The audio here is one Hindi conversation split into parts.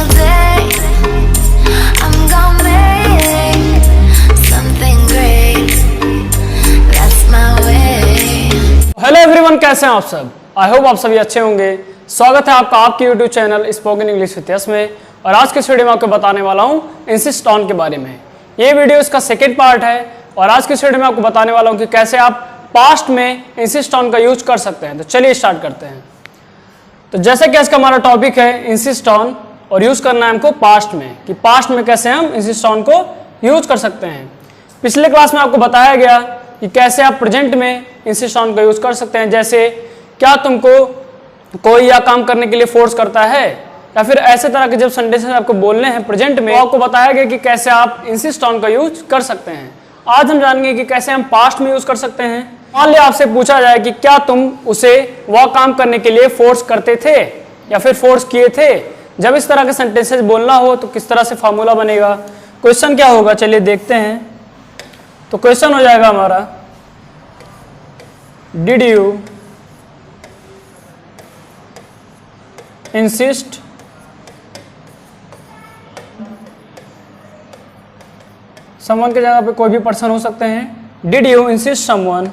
single day. I'm gonna make something great. That's my way. Hello everyone, कैसे हैं आप सब? आई होप आप सभी अच्छे होंगे। स्वागत है आपका आपके YouTube channel spoken English with yes में। और आज के इस वीडियो में आपको बताने वाला हूं इंसिस्ट ऑन के बारे में। ये वीडियो इसका सेकेंड पार्ट है और आज के इस वीडियो में आपको बताने वाला हूं कि कैसे आप पास्ट में इंसिस्ट ऑन का यूज कर सकते हैं। तो चलिए स्टार्ट करते हैं। तो जैसे कि आज का हमारा टॉपिक है इंसिस्ट ऑन और यूज करना है हमको पास्ट में, कि पास्ट में कैसे हम इंसिस्ट ऑन को यूज कर सकते हैं। पिछले क्लास में आपको बताया गया कि कैसे आप प्रेजेंट में इंसिस्ट ऑन का यूज कर सकते हैं। जैसे क्या तुमको कोई या काम करने के लिए फोर्स करता है, या फिर ऐसे तरह के जब सेंटेंसेस आपको बोलने हैं प्रेजेंट में, तो आपको बताया गया कि कैसे आप इंसिस्ट ऑन का यूज कर सकते हैं। आज हम जानेंगे कि कैसे हम पास्ट में यूज कर सकते हैं। मान लिया आपसे पूछा जाए कि क्या तुम उसे वह काम करने के लिए फोर्स करते थे या फिर फोर्स किए थे। जब इस तरह के सेंटेंसेस बोलना हो तो किस तरह से फार्मूला बनेगा, क्वेश्चन क्या होगा, चलिए देखते हैं। तो क्वेश्चन हो जाएगा हमारा, डिड यू इंसिस्ट समवन के जगह पे कोई भी पर्सन हो सकते हैं। Did you insist someone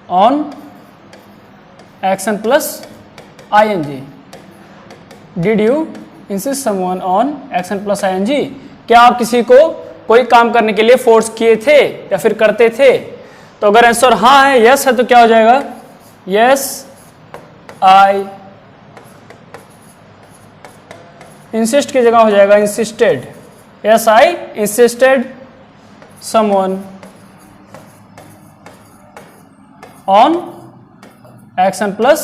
on action plus ing। Did you insist someone on action plus ing। क्या आप किसी को कोई काम करने के लिए फोर्स किए थे या फिर करते थे। तो अगर आंसर हाँ है, यस है, तो क्या हो जाएगा, यस आई इंसिस्ट की जगह हो जाएगा insisted. Yes I insisted someone on action plus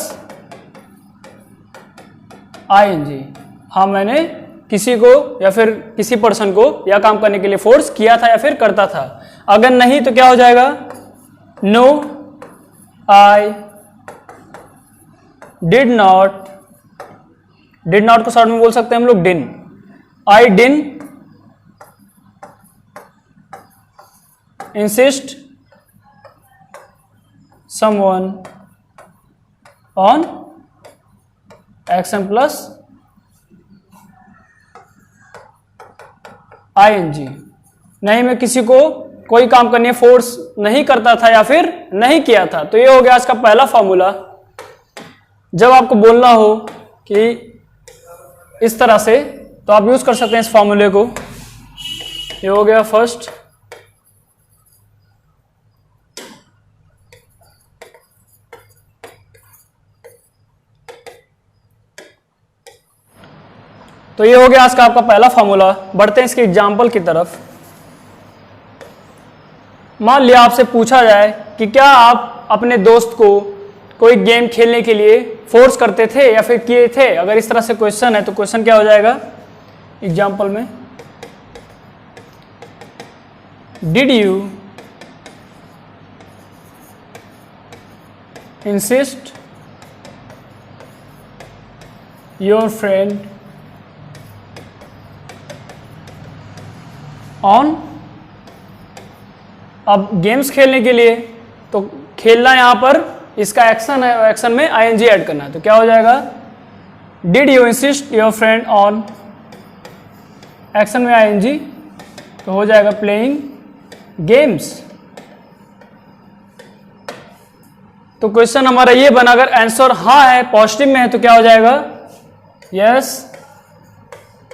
ing। हाँ, मैंने किसी को या फिर किसी पर्सन को या काम करने के लिए फोर्स किया था या फिर करता था। अगर नहीं तो क्या हो जाएगा, no I did not. Did not को शॉर्ट में बोल सकते हैं हम लोग didn't. I didn't insist someone on action plus ing। नहीं, मैं किसी को कोई काम करने फोर्स नहीं करता था या फिर नहीं किया था। तो ये हो गया आज का पहला फॉर्मूला। जब आपको बोलना हो कि इस तरह से, तो आप यूज कर सकते हैं इस फॉर्मूले को। ये हो गया फर्स्ट। तो ये हो गया आज का आपका पहला फॉर्मूला। बढ़ते हैं इसके एग्जाम्पल की तरफ। मान लिया आपसे पूछा जाए कि क्या आप अपने दोस्त को कोई गेम खेलने के लिए फोर्स करते थे या फिर किए थे। अगर इस तरह से क्वेश्चन है तो क्वेश्चन क्या हो जाएगा एग्जाम्पल में, did you insist your friend on. अब गेम्स खेलने के लिए तो खेलना यहां पर इसका एक्शन है, एक्शन में ing ऐड करना है। तो क्या हो जाएगा, did you insist your friend on, action में ing, तो हो जाएगा प्लेइंग गेम्स। तो क्वेश्चन हमारा ये बना। अगर आंसर हाँ है, पॉजिटिव में है, तो क्या हो जाएगा, यस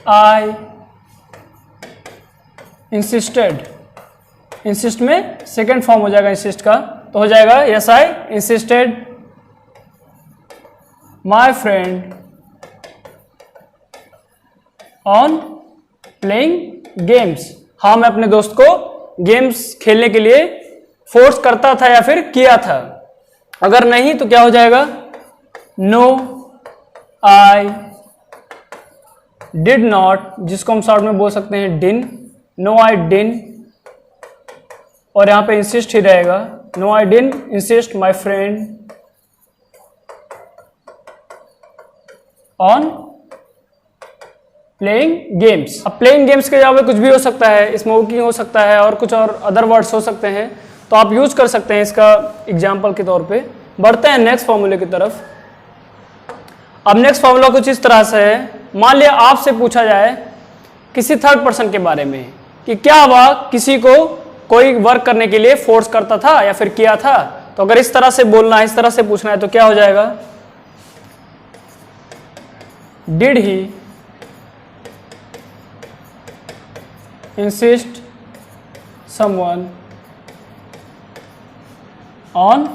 आई इंसिस्टेड। इंसिस्ट में सेकेंड फॉर्म हो जाएगा इंसिस्ट का, तो हो जाएगा yes I insisted my friend on playing games. हाँ, मैं अपने दोस्त को गेम्स खेलने के लिए फोर्स करता था या फिर किया था। अगर नहीं तो क्या हो जाएगा, नो आई डिड नॉट, जिसको हम शॉर्ट में बोल सकते हैं डिन। नो आई डिन, और यहां पे इंसिस्ट ही रहेगा, no I didn't insist my friend on playing games. अब प्लेइंग गेम्स के जगह कुछ भी हो सकता है, स्मोकिंग हो सकता है और कुछ और अदर वर्ड्स हो सकते हैं, तो आप यूज कर सकते हैं इसका एग्जाम्पल के तौर पे। बढ़ते हैं नेक्स्ट फॉर्मूले की तरफ। अब नेक्स्ट फॉर्मूला कुछ इस तरह से है। मान लिया आपसे पूछा जाए किसी थर्ड पर्सन के बारे में कि क्या वह किसी को कोई वर्क करने के लिए फोर्स करता था या फिर किया था, तो अगर इस तरह से बोलना है, इस तरह से पूछना है तो क्या हो जाएगा? Did he insist someone on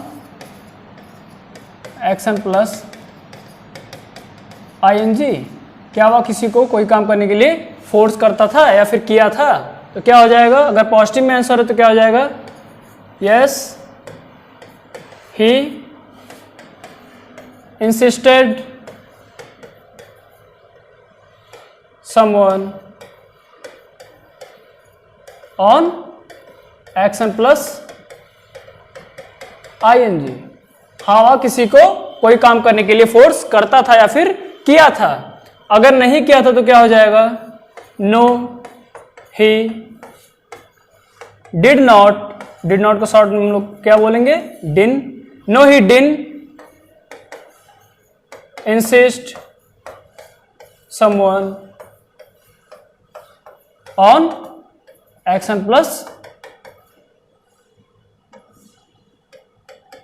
action plus ING, क्या वह किसी को कोई काम करने के लिए फोर्स करता था या फिर किया था, तो क्या हो जाएगा? अगर पॉजिटिव में आंसर है तो क्या हो जाएगा? Yes he insisted someone on action plus ING. हाँ, वह किसी को कोई काम करने के लिए फोर्स करता था या फिर किया था। अगर नहीं किया था तो क्या हो जाएगा? No he did not, did not को शॉर्ट में हम लोग क्या बोलेंगे? Didn't. No he didn't insist someone on action plus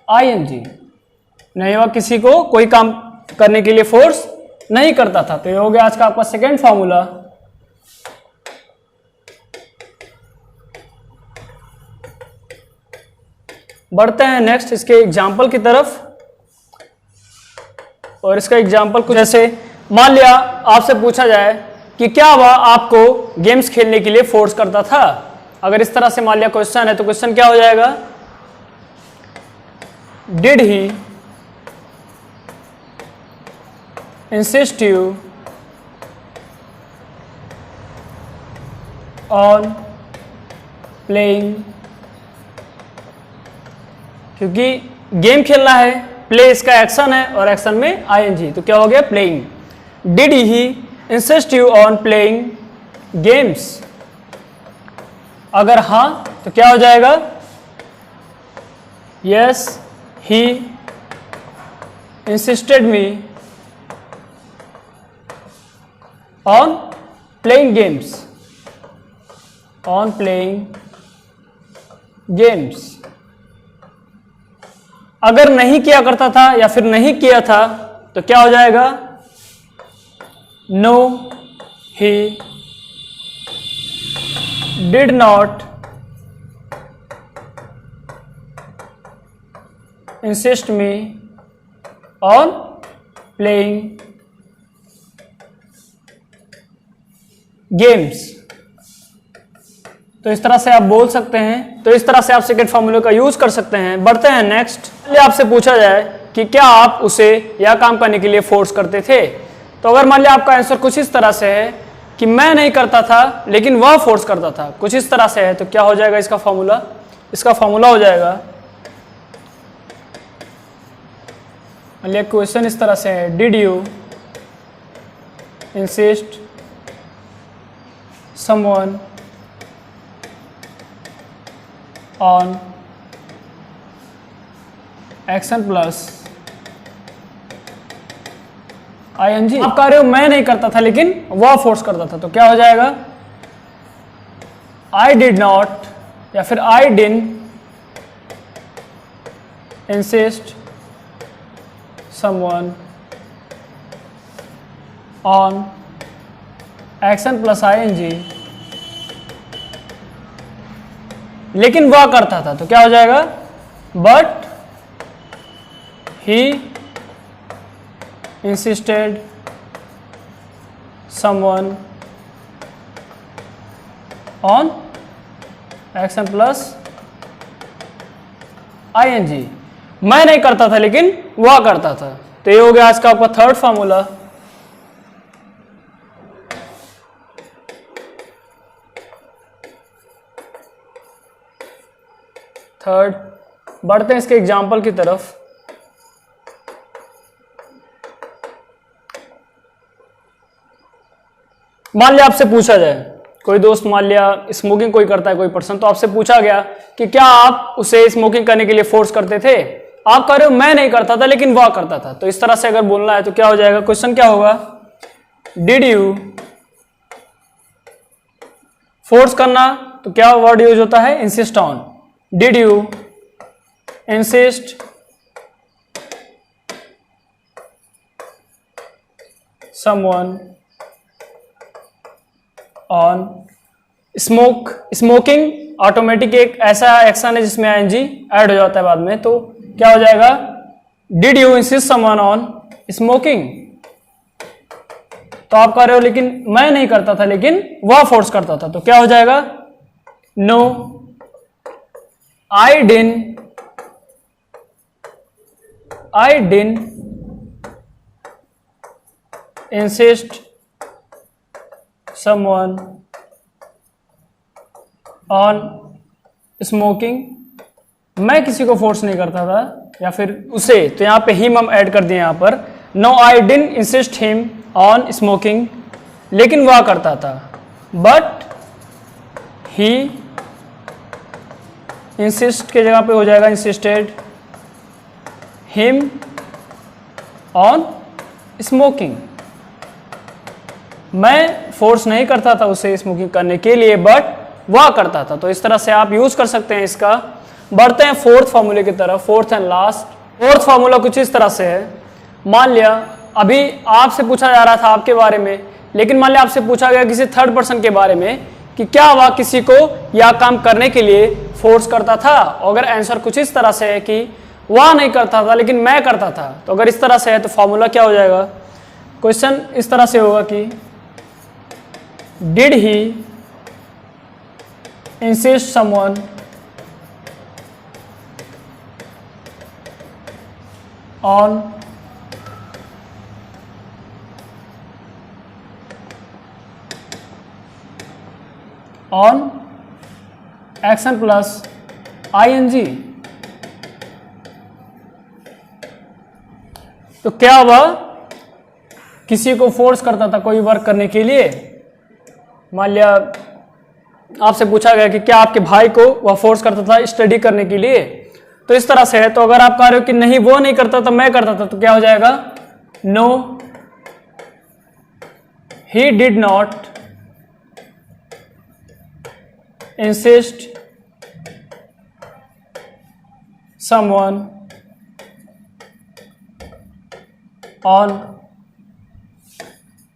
ING. नहीं, वह किसी को कोई काम करने के लिए फोर्स नहीं करता था। तो ये हो गया आज का आपका सेकेंड फॉर्मूला। बढ़ते हैं नेक्स्ट इसके एग्जाम्पल की तरफ। और इसका एग्जाम्पल कुछ ऐसे, मान लिया आपसे पूछा जाए कि क्या वह आपको गेम्स खेलने के लिए फोर्स करता था। अगर इस तरह से मान लिया क्वेश्चन है तो क्वेश्चन क्या हो जाएगा? Did he insist you on playing, क्योंकि गेम खेलना है, प्ले इसका एक्शन है और एक्शन में आईएनजी, तो क्या हो गया? Playing. Did he insist you on playing games, अगर हाँ तो क्या हो जाएगा? Yes he insisted me on playing games, on playing games। अगर नहीं किया करता था या फिर नहीं किया था तो क्या हो जाएगा? No he did not insist me on playing games. तो इस तरह से आप बोल सकते हैं। तो इस तरह से आप सेकंड फॉर्मूले का यूज कर सकते हैं। बढ़ते हैं नेक्स्ट। आपसे पूछा जाए कि क्या आप उसे यह काम करने के लिए फोर्स करते थे, तो अगर मान लिया आपका आंसर कुछ इस तरह से है कि मैं नहीं करता था लेकिन वह फोर्स करता था, कुछ इस तरह से है, तो क्या हो जाएगा इसका फॉर्मूला? इसका फॉर्मूला हो जाएगा, मान लिया क्वेश्चन इस तरह से है, did you insist someone on action plus ing। आप कह रहे हो मैं नहीं करता था लेकिन वह फोर्स करता था, तो क्या हो जाएगा? I did not या फिर I didn't insist someone on action plus ING, लेकिन वह करता था, तो क्या हो जाएगा? But he insisted someone on action plus ING. मैं नहीं करता था लेकिन वह करता था। तो ये हो गया आज का आपका थर्ड फॉर्मूला। थर्ड, बढ़ते हैं इसके एग्जाम्पल की तरफ। मान लिया आपसे पूछा जाए, कोई दोस्त मान लिया स्मोकिंग कोई करता है कोई पर्सन, तो आपसे पूछा गया कि क्या आप उसे स्मोकिंग करने के लिए फोर्स करते थे, आप कह रहे हो मैं नहीं करता था लेकिन वह करता था, तो इस तरह से अगर बोलना है तो क्या हो जाएगा, क्वेश्चन क्या होगा, डिड यू, फोर्स करना तो क्या वर्ड यूज होता है, insist on, did you insist someone on smoking automatic एक ऐसा एक्शन है जिसमें आईएनजी ऐड हो जाता है बाद में, तो क्या हो जाएगा, did you insist someone on smoking. तो आप कह रहे हो लेकिन मैं नहीं करता था लेकिन वह फोर्स करता था, तो क्या हो जाएगा, no I didn't insist someone on smoking, मैं किसी को फोर्स नहीं करता था या फिर उसे, तो यहां पे हिम हम ऐड कर दिए यहां पर, no I didn't insist him on smoking, लेकिन वह करता था, बट ही इंसिस्ट के जगह पे हो जाएगा इंसिस्टेड हिम ऑन स्मोकिंग, मैं फोर्स नहीं करता था उसे स्मोकिंग करने के लिए बट वह करता था। तो इस तरह से आप यूज कर सकते हैं इसका। बढ़ते हैं फोर्थ फॉर्मूले की तरफ, fourth and last. Fourth formula कुछ इस तरह से है, मान लिया अभी आपसे पूछा जा रहा था आपके बारे में, लेकिन मान लिया आपसे पूछा गया किसी थर्ड पर्सन के बारे में कि क्या वह किसी को यह काम करने के लिए फोर्स करता था। अगर आंसर कुछ इस तरह से है कि वह नहीं करता था लेकिन मैं करता था, तो अगर इस तरह से है तो फॉर्मूला क्या हो जाएगा, क्वेश्चन इस तरह से होगा कि did he insist someone on action plus ING, तो क्या वह किसी को फोर्स करता था कोई वर्क करने के लिए। मान लिया आपसे पूछा गया कि क्या आपके भाई को वह फोर्स करता था स्टडी करने के लिए, तो इस तरह से है। तो अगर आप कह रहे हो कि नहीं वो नहीं करता था मैं करता था, तो क्या हो जाएगा, no he did not insist someone on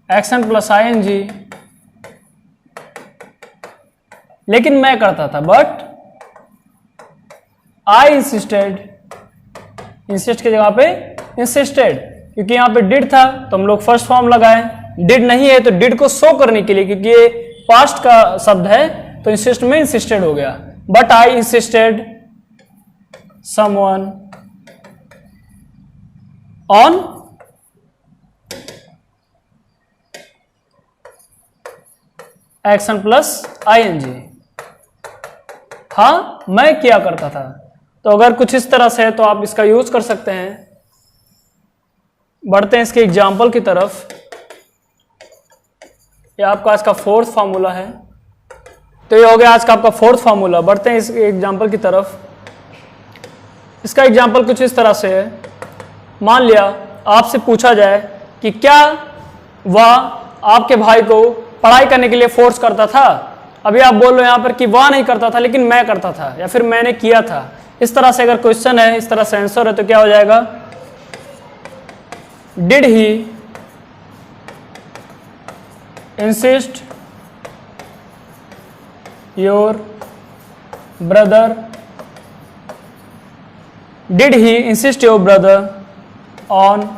action plus ing, लेकिन मैं करता था, बट आई इंसिस्टेड, इंसिस्ट की जगह पे इंसिस्टेड, क्योंकि यहां पे डिड था तो हम लोग फर्स्ट फॉर्म लगाए, डिड नहीं है तो डिड को शो करने के लिए, क्योंकि ये पास्ट का शब्द है तो इंसिस्ट में इंसिस्टेड हो गया, but I insisted someone on action plus ing। हाँ मैं किया करता था। तो अगर कुछ इस तरह से है तो आप इसका यूज कर सकते हैं। बढ़ते हैं इसके एग्जाम्पल की तरफ। ये आपका आज का फोर्थ फार्मूला है, तो ये हो गया आज का आपका फोर्थ फार्मूला। बढ़ते हैं इस एग्जाम्पल की तरफ। इसका एग्जाम्पल कुछ इस तरह से है, मान लिया आपसे पूछा जाए कि क्या वह आपके भाई को पढ़ाई करने के लिए फोर्स करता था। अभी आप बोल रहे हो यहाँ पर कि वह नहीं करता था लेकिन मैं करता था या फिर मैंने किया था। इस तरह से अगर क्वेश्चन है, इस तरह से आंसर है, तो क्या हो जाएगा, did he insist your brother, did he insist your brother on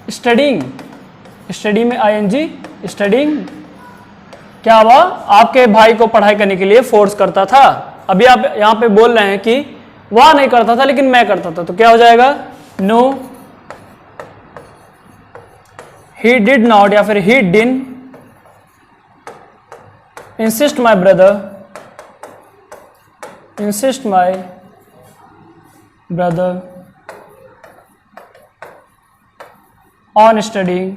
studying, study में आईएनजी स्टडिंग, क्या वह आपके भाई को पढ़ाई करने के लिए फोर्स करता था। अभी आप यहां पे बोल रहे हैं कि वह नहीं करता था लेकिन मैं करता था, तो क्या हो जाएगा, नो ही डिड नॉट या फिर he didn't insist my brother, insist my brother on studying,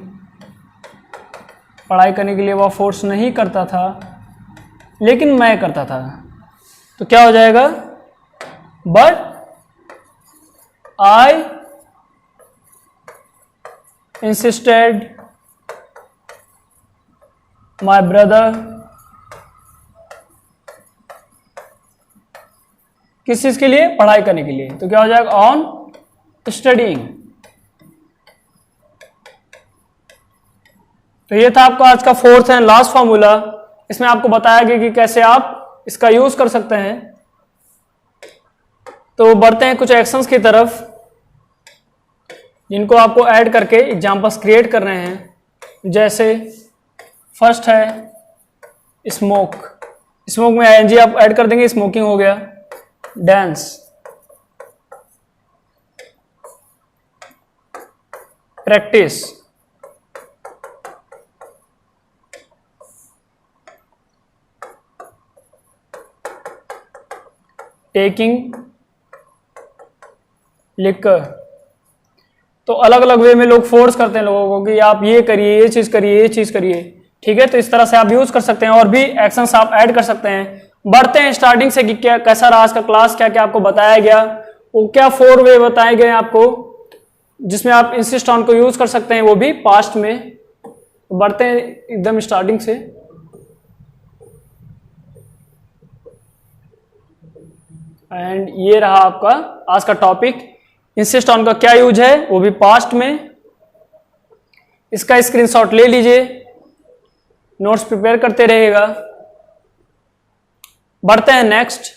पढ़ाई करने के लिए वह फोर्स नहीं करता था लेकिन मैं करता था। तो क्या हो जाएगा, but I insisted my brother किस चीज के लिए? पढ़ाई करने के लिए। तो क्या हो जाएगा? On studying. तो ये था आपका आज का फोर्थ एंड लास्ट फॉर्मूला। इसमें आपको बताया गया कि कैसे आप इसका यूज कर सकते हैं। तो बढ़ते हैं कुछ एक्शंस की तरफ जिनको आपको ऐड करके एग्जांपल्स क्रिएट कर रहे हैं। जैसे फर्स्ट है स्मोक। स्मोक में आईएनजी आप ऐड कर देंगे, स्मोकिंग हो गया। Dance, practice, taking liquor. तो अलग अलग वे में लोग फोर्स करते हैं लोगों को कि आप ये करिए, ये चीज करिए, ये चीज करिए। ठीक है, तो इस तरह से आप यूज कर सकते हैं और भी एक्शंस आप ऐड कर सकते हैं। बढ़ते हैं स्टार्टिंग से कि क्या कैसा रहा आज का क्लास, क्या क्या आपको बताया गया, वो क्या 4 वे बताए गए आपको जिसमें आप इंसिस्ट ऑन को यूज कर सकते हैं, वो भी पास्ट में। बढ़ते हैं एकदम स्टार्टिंग से। एंड ये रहा आपका आज का टॉपिक, इंसिस्ट ऑन का क्या यूज है, वो भी पास्ट में। इसका स्क्रीनशॉट ले लीजिए, नोट्स प्रिपेयर करते रहेगा। बढ़ते हैं next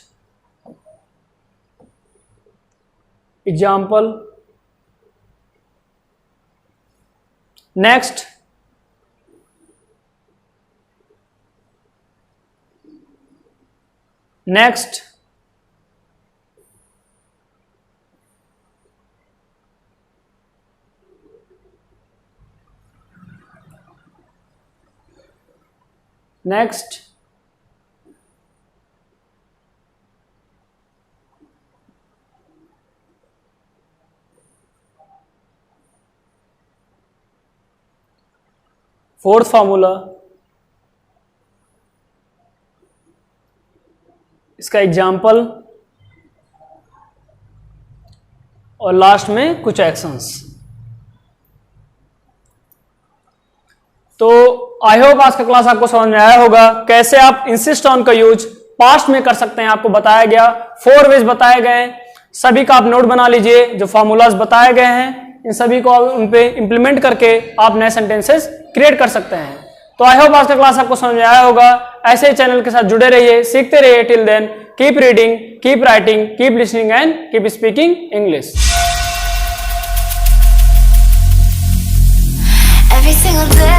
example. Next next fourth formula, इसका एग्जाम्पल और लास्ट में कुछ एक्शंस। तो आई होप आज का क्लास आपको समझ में आया होगा कैसे आप इंसिस्ट ऑन का यूज पास्ट में कर सकते हैं। आपको बताया गया, 4 वेज बताए गए, सभी का आप नोट बना लीजिए। जो फॉर्मूलाज बताए गए हैं इन सभी को उन पे इंप्लीमेंट करके आप नए सेंटेंसेस क्रिएट कर सकते हैं। तो आई होप आज का क्लास आपको समझ में आया होगा। ऐसे ही चैनल के साथ जुड़े रहिए, सीखते रहिए। Till then keep reading, keep writing, keep listening and keep speaking English. Every single day